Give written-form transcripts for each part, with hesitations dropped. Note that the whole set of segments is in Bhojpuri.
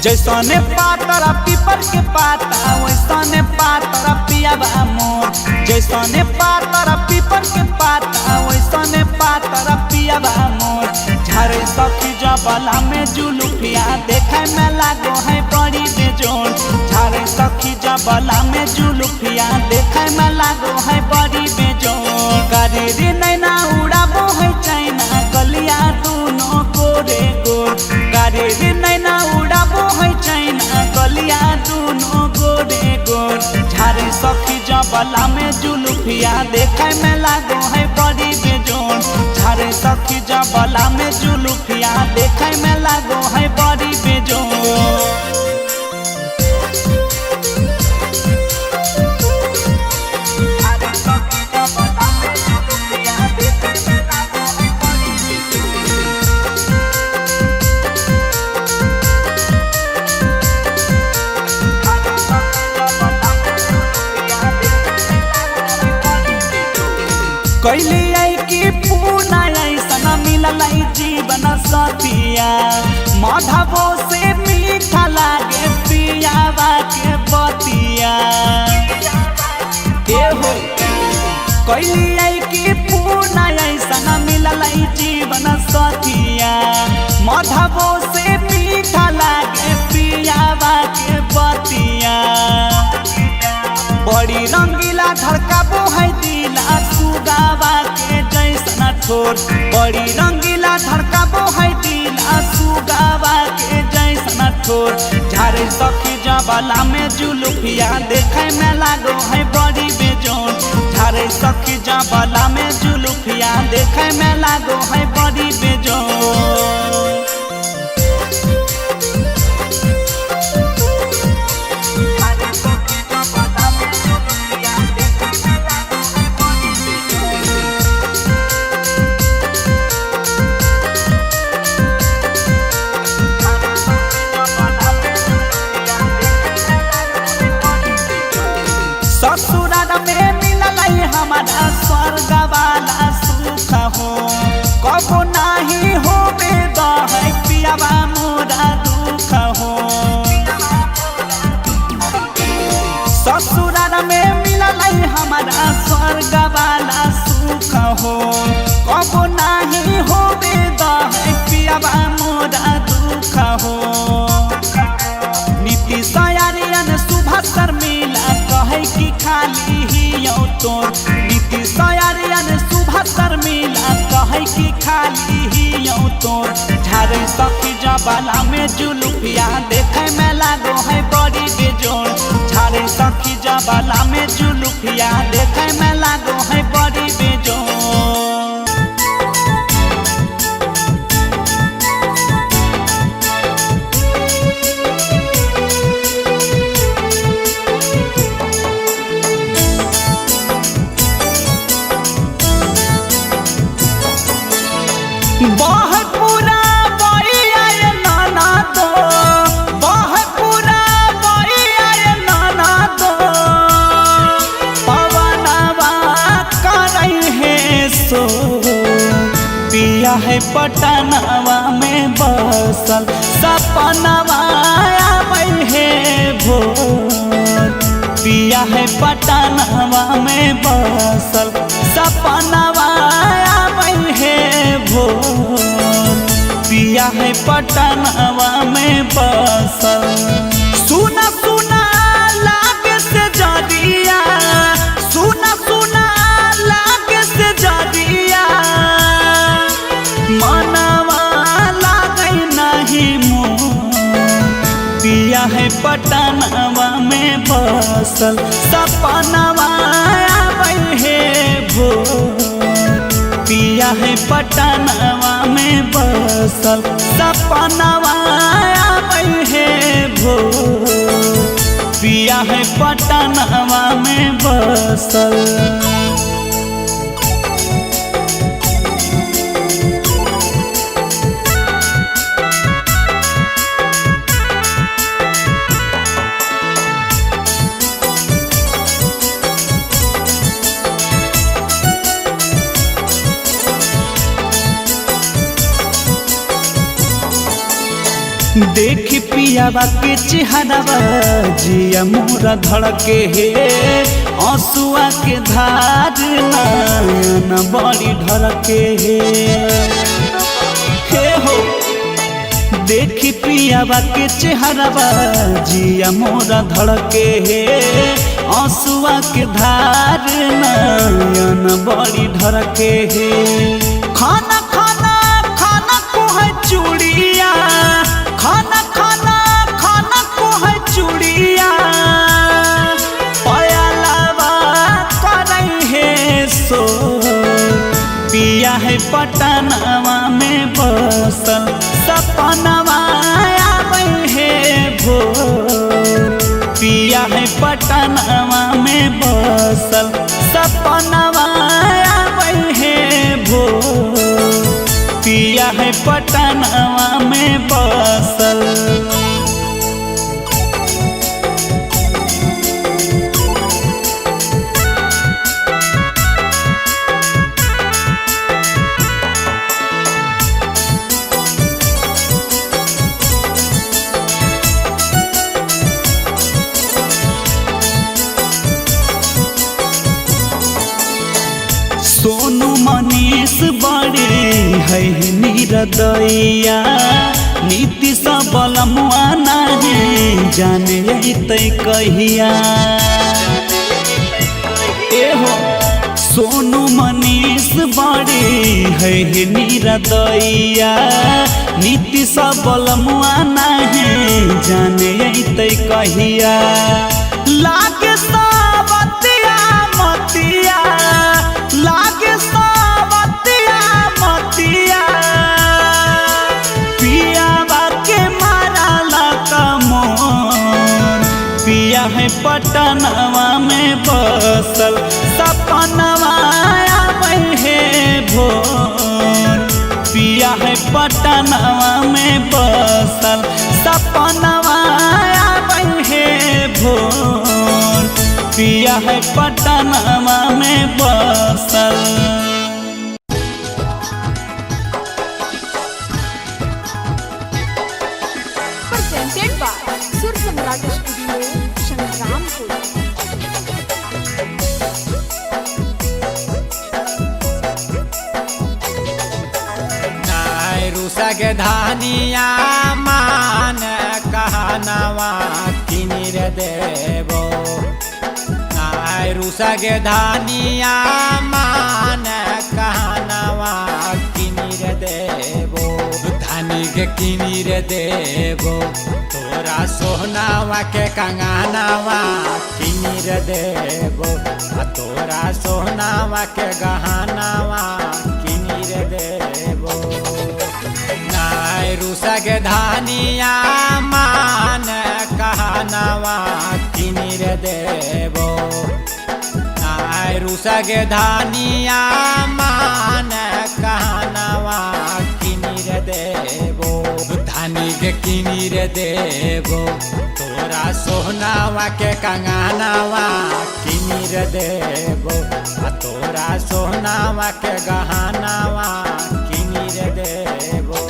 जैसने पातर पीपर के पाता वैसने पातर पियाबा मोर। जैसने पातर पीपर के पाता वैसने पातर पियाबा मोर। झारे सखी जबला में जुलुफिया देखे में लागो है बड़ी बेजोड़। झारे सखी जबला में जुलुफिया देखे में लागो है बड़ी बेजोड़। करेरी नैना उड़ाबो है चाइना गलिया दोनों गोरे गोर। करेरी नैना उड़ाबो है चाइना गलिया दोनों गोरे गोर। झारे सखी जबला में जुलुफिया देखे में लागो है बड़ी बेजोड़। झारे सखी जबला में जुलुफिया देखे में लागो है बड़ी बेजोड़। कैली आई की पूना ऐसा मिलल जीवन सतिया। मधबो से मीठा लागे पियावा के बतिया। एहो कैली आई की पूना ऐसा मिलल जीवन सतिया। मधबो से मीठा लागे पियावा के बतिया। बड़ी रंगीला धड़काबो है दिला सुगावा के जैसना ठोर। बड़ी रंगीला धड़काबो है दिला सुगावा के जैसना ठोर। झारे सखी जबला में जुलुफिया देखे में लागो है बड़ी बेजोड़। झारे सखी जबला में जुलुफिया देखे में लागो है बड़ी बेजोड़। ससुराल में मिलल हमारा स्वर्ग वाला सुख हो। कबो नहीं हो बेदा है पियावा मोरा दुख हो। ससुराल में मिलल हमारा स्वर्ग वाला सुख हो। कबो नहीं हो बेदा है पियावा मोरा दुख हो। नीति सयारियन सुबह शर्मिला कहे कि खाली ही यौ तोर। नीति सयारियन सुबह शर्मिला कहे कि खाली ही यौ तोर। झारे सखी जबला में जुलुफिया देखे में लागो है बड़ी बेजोड़। झारे सखी जबला में जुलुफिया देखे में लागो है बड़ी बेजोड़। बहुत पूरा बइया नाना दो। बहुत पूरा बइया नाना दो। पवनवा करई है सो। पिया है पटनवा में बसल सपनवा आबै है भोर। पिया है पटनवा में बसल सपनवा आबै है भोर। पिया है पटनवा में बसल। सुना सुना लागे से जदिया। सुना सुना लागे से जदिया। मनवा लागे नहीं मोर। पिया है पटनवा में बसल सपनवा आबै है भोर। पिया है पटनवा में बसल सपनवा आबै है भोर। पिया है पटनवा में बसल। देख पियावा के चेहरावा जिया मोरा धड़के हे आंसुआ के धार नैन बड़ी ढरके हे हो। देख पियावा के चेहरावा जिया मोरा धड़के हे आंसुआ के धार नैन बड़ी ढरके हे। खाना खाना खाना को है चूड़िया, खाना खाना खाना को है चूड़िया, पयालावा करई है सो। पिया है पटनावा में बसल सपनावा आवे है भोर। पिया है पटनावा में बसल सपनावा आवे है भोर। पिया है पटनावा में बसल। सोनू मनीष बड़ी है निरदैया, नीति सबल मुआ नहीं जाने तै कहिया। एहो सोनू मनीष बड़ी है निरदैया, नीति सबल मुआ नहीं जाने तै कहिया। लागे सावतिया मतिया, लागे सावतिया मतिया, पियावा के मारा मोर। पिया है पटनावा में बसल सपनावा आवे है भोर। पिया है पटनावा में बसल सपनावा आवे है भोर। पिया है पटनावा में बसल। Presented by Sur Samrat Studio, Shangrampur. रुसग धानिया मान कहनवा किनिर देवो। रुसग धानिया मान कहनवा किनिर देवो। धानी के किनिर देवो, तोरा सोहनावा के कंगनवा किनिर देवो। तोरा सोहनावा के गहनवा किनिर देवो। रुसग धानिया मान कहनवा किनिर देवो। रुसग धानिया मान कहनवा किनिर देवो। धानी के किनिर देवो, तोरा सोहनावा के कंगनवा किनिर देवो। तोरा सोहनावा के गहनवा किनिर देवो।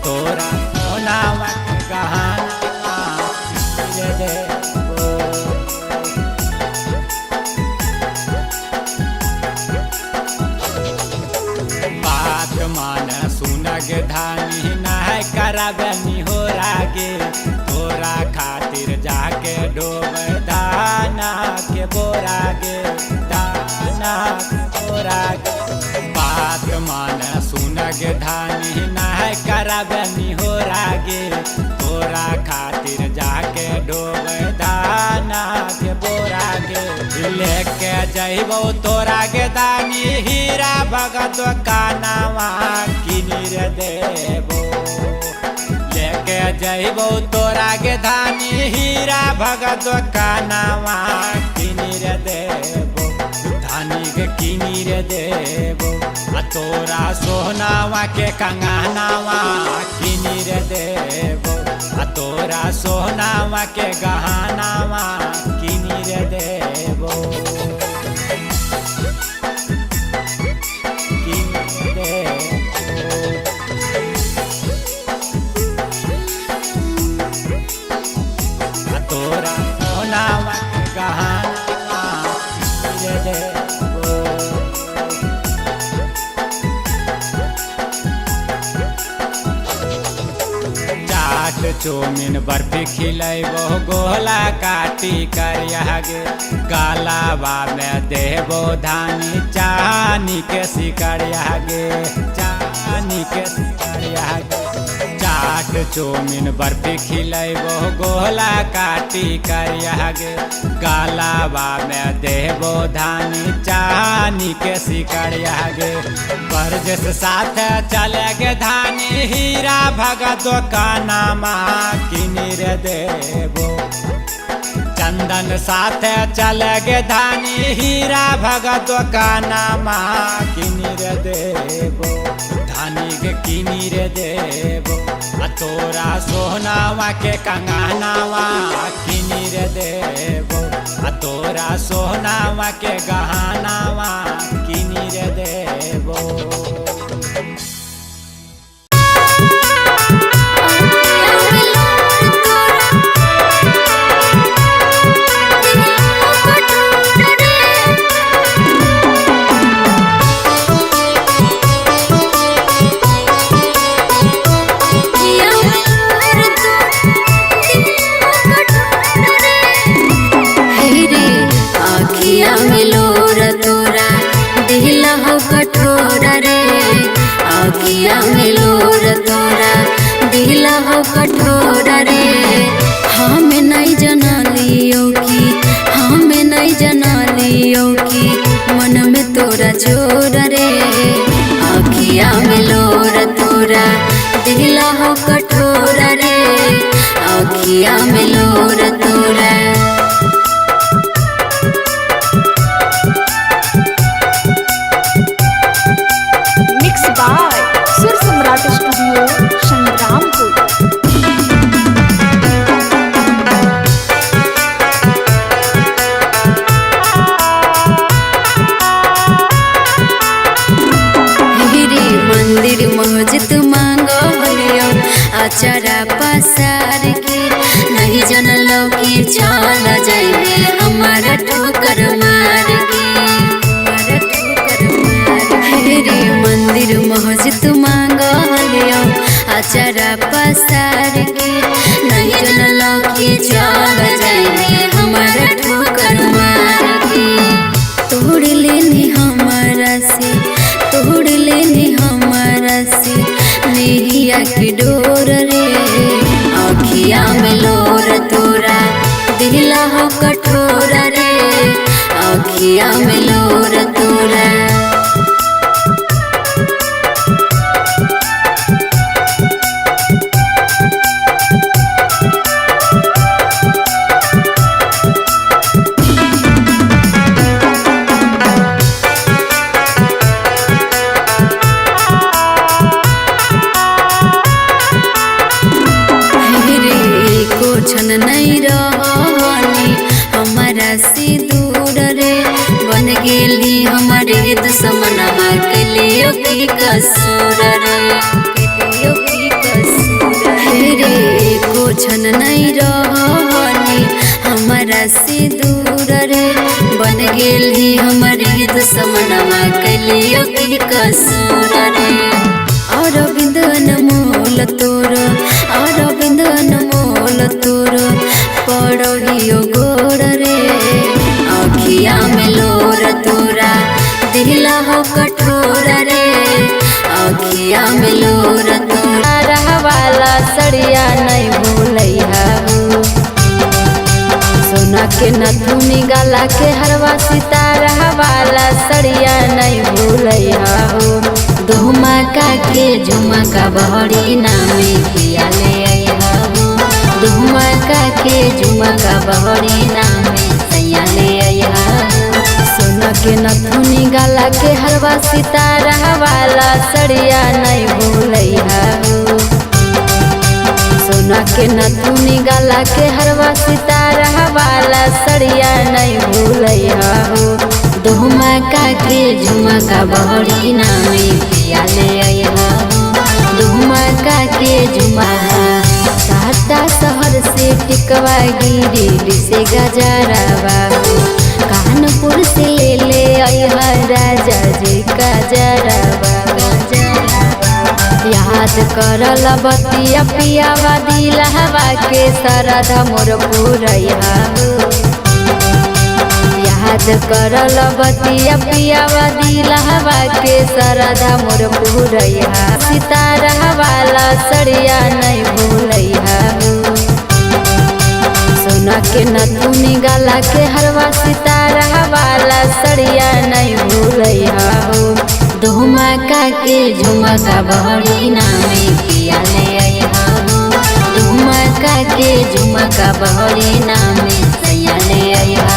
तोरा सोहनावा के गहनवा किनिर देवो। बात मान सुनग धानी नहीं करबनी हो रागे। तोरा खातिर जाके डोब दाना के बोरा गे, दाना के बोरा गे। बात मान सुनग धानी नहीं करबनी हो रागे। तोरा खातिर जाके डोब दाना के बोरा गे। लेके जइबो तोरा के दानी हीरा भगत कानावा किनिर देबो। लेके जइबो तोरा के धानी हीरा भगत कानावा किनिर देबो। धानी के किनी रे देबो आ तोरा सोहनावा के कंगनावा किनी रे देबो आ तोरा सोहनावा के गहनावा किनी रे देबो किनी रे देबो आ तोरा सोहनावा के गहनावा किनी रे देबो चाट चौमिन बर्फी खिलेबो गोला काटी करिया गे गालावा में देबो धानी चानी के सिकरिया गे चानी के सिकरिया गे चाट चौमिन बर्फी खिलेबो गोला काटी करिया गे गालावा में देबो धानी चानी के सिकरिया गे बरजस साथ चले गे धानी हीरा भगत दुकानमा किनी रे देबो चंदन साथ चले गे धानी हीरा भगत दुकानमा किनी रे देबो धानी के किनी रे देबो आ तोरा सोहनावा के कंगनावा किनी रे देबो आ तोरा सोहनावा के गहनावा किनी रे देबो कठोरा रे हमें नहीं जना लियो कि हमें नहीं जना लियो कि मन में तोरा जोर रे आखिया में लोर तोरा दिला हो कठोरा रे आखिया में लोर तोरा मिक्स बाय सुर सम्राट स्टूडियो संग्रामपुर। मंदिर मस्जिद मांगो लियो आचारा पसार के नहीं जनलो कि चल जाइए हमारा ठोकर मार के हमारा ठोकर मार रे मंदिर मस्जिद मांगो लियो आचारा पसार के नहीं जनलो कि चल जाइए हमारा ठोकर मार के तोड़ लेनी हमारा से तोड़ लेनी हमारा से नेहिया की डोर रे आखिया में लोर तोरा दिला हो कठोरा रे आखिया में लोर तोरा नहीं रहनी हमारा से दूर रे बन गेली हमारे दुश्मनमा के लिए की कसूर रे कुछन नहीं रहनी हमारा से दूर रे बन गेली हमारे दुश्मनमा के लिए की कसूर रे अरविंद अनमोल तोर अरविंद अनमोल तोर पड़ोहियो गोर रे आखिया में लोर तोरा दिला हो कठोरा रे आखिया में लोर तोरा रहवाला सड़िया नहीं भूलैया हो सोना के नथुनी गला के हरवा सितारा वाला सड़िया नहीं भूलैया हो धुमाका के झुमका बहरी नामे किया ले आया हो धुमाका के झुमका बहरी नामे सैया ले आया हो सोना के नथुनी गला के हरवा सितारा वाला सड़िया नहीं भूलैया हो। सोना के नथुनी गला के हरवा सितारा वाला सड़िया नहीं भूलैया हो। धुमका के झुमका बहरी नामे पिया ले आया हो। धुमका के झुमका साटा शहर से टिकवा गिरी से गजरावा हो। कानपुर से ले आया राजा जी गजरावा। याद करल बतिया पियावा दिलहवा के सरधा मोर पूरैया हो। याद करल बतिया पियावा दिलहवा के सरधा मोर पूरैया। सितारा वाला सड़िया नहीं भूलैया हो। सोना के नथुनी गला के हरवा सितारा वाला सड़िया नहीं भूलैया हो। धुमका के झुमका बहरी नामे पिया ले आया हो। धुमका के झुमका बहरी नामे सैया ले आया।